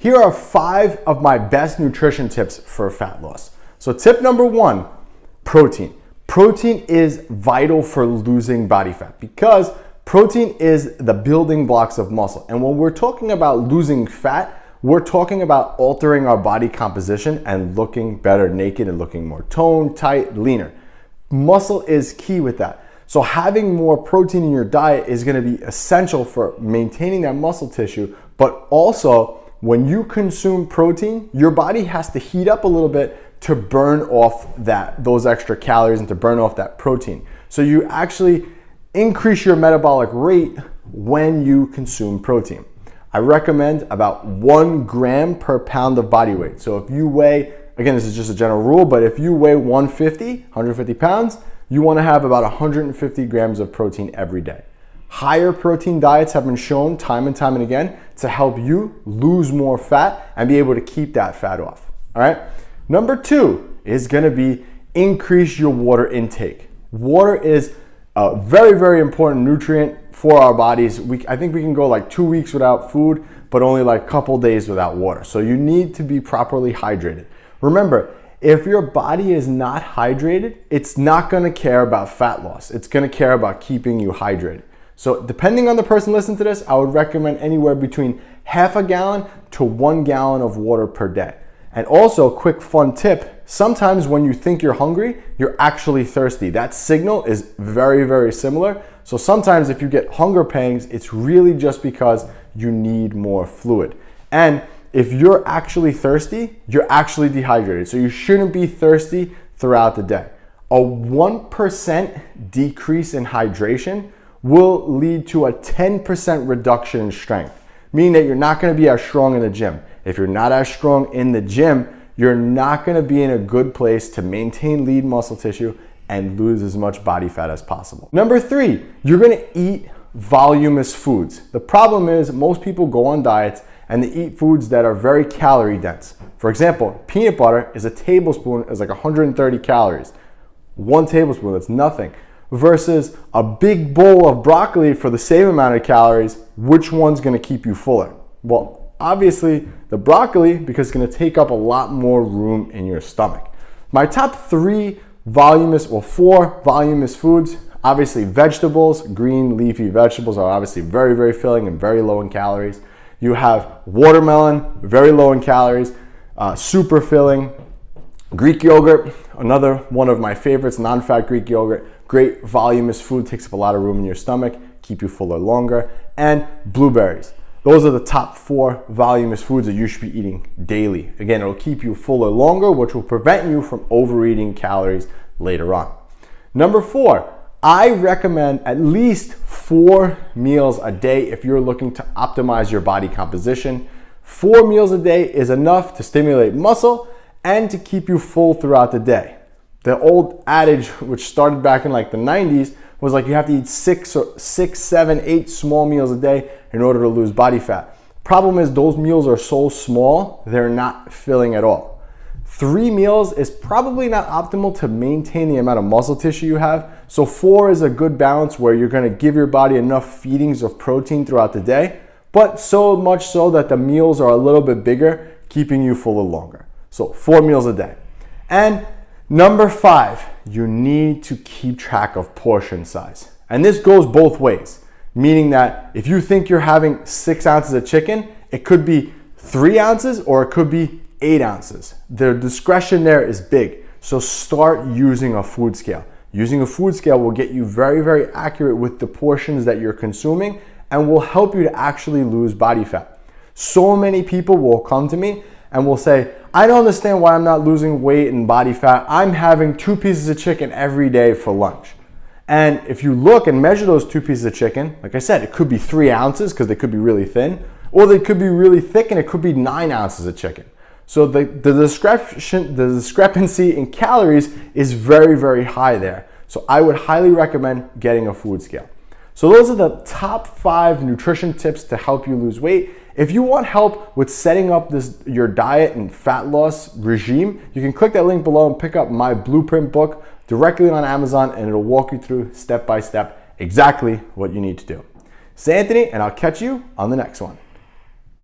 Here are 5 of my best nutrition tips for fat loss. So tip number 1, protein. Protein is vital for losing body fat because protein is the building blocks of muscle. And when we're talking about losing fat, we're talking about altering our body composition and looking better naked and looking more toned, tight, leaner. Muscle is key with that. So having more protein in your diet is going to be essential for maintaining that muscle tissue, but also when you consume protein, your body has to heat up a little bit to burn off those extra calories and to burn off that protein. So you actually increase your metabolic rate when you consume protein. I recommend about 1 gram per pound of body weight. So if you weigh, again, this is just a general rule, but if you weigh 150 pounds, you want to have about 150 grams of protein every day. Higher protein diets have been shown time and time and again to help you lose more fat and be able to keep that fat off. All right. Number 2 is going to be increase your water intake. Water is a very, very important nutrient for our bodies. I think we can go like 2 weeks without food, but only like a couple days without water. So you need to be properly hydrated. Remember, if your body is not hydrated, it's not going to care about fat loss. It's going to care about keeping you hydrated. So depending on the person listening to this, I would recommend anywhere between half a gallon to 1 gallon of water per day. And also, quick fun tip, sometimes when you think you're hungry, you're actually thirsty. That signal is very, very similar. So sometimes if you get hunger pangs, it's really just because you need more fluid. And if you're actually thirsty, you're actually dehydrated. So you shouldn't be thirsty throughout the day. A 1% decrease in hydration will lead to a 10% reduction in strength, meaning that you're not going to be as strong in the gym. If you're not as strong in the gym, you're not going to be in a good place to maintain lean muscle tissue and lose as much body fat as possible. Number 3, you're going to eat voluminous foods. The problem is most people go on diets and they eat foods that are very calorie dense. For example, peanut butter is a tablespoon, is like 130 calories. 1 tablespoon, that's nothing. Versus a big bowl of broccoli for the same amount of calories, which one's going to keep you fuller? Well, obviously the broccoli, because it's going to take up a lot more room in your stomach. My top 4 voluminous foods, obviously vegetables. Green leafy vegetables are obviously very, very filling and very low in calories. You have watermelon, very low in calories, super filling. Greek yogurt, another one of my favorites, non-fat Greek yogurt. Great voluminous food, takes up a lot of room in your stomach, keep you fuller longer. And blueberries. Those are the top 4 voluminous foods that you should be eating daily. Again, it'll keep you fuller longer, which will prevent you from overeating calories later on. Number 4, I recommend at least 4 meals a day if you're looking to optimize your body composition. 4 meals a day is enough to stimulate muscle and to keep you full throughout the day. The old adage, which started back in like the 90s, was like you have to eat 6, 7, 8 small meals a day in order to lose body fat. Problem is those meals are so small, they're not filling at all. 3 meals is probably not optimal to maintain the amount of muscle tissue you have. So 4 is a good balance where you're going to give your body enough feedings of protein throughout the day, but so much so that the meals are a little bit bigger, keeping you fuller longer. So 4 meals a day. And number 5, you need to keep track of portion size. And this goes both ways, meaning that if you think you're having 6 ounces of chicken, it could be 3 ounces or it could be 8 ounces. The discretion there is big. So start using a food scale. Using a food scale will get you very, very accurate with the portions that you're consuming and will help you to actually lose body fat. So many people will come to me and will say, I don't understand why I'm not losing weight and body fat. I'm having 2 pieces of chicken every day for lunch. And if you look and measure those 2 pieces of chicken, like I said, it could be 3 ounces because they could be really thin, or they could be really thick and it could be 9 ounces of chicken. So the discrepancy in calories is very, very high there. So I would highly recommend getting a food scale. So those are the top 5 nutrition tips to help you lose weight. If you want help with setting up your diet and fat loss regime, you can click that link below and pick up my blueprint book directly on Amazon, and it'll walk you through step by step exactly what you need to do. It's Anthony, and I'll catch you on the next one.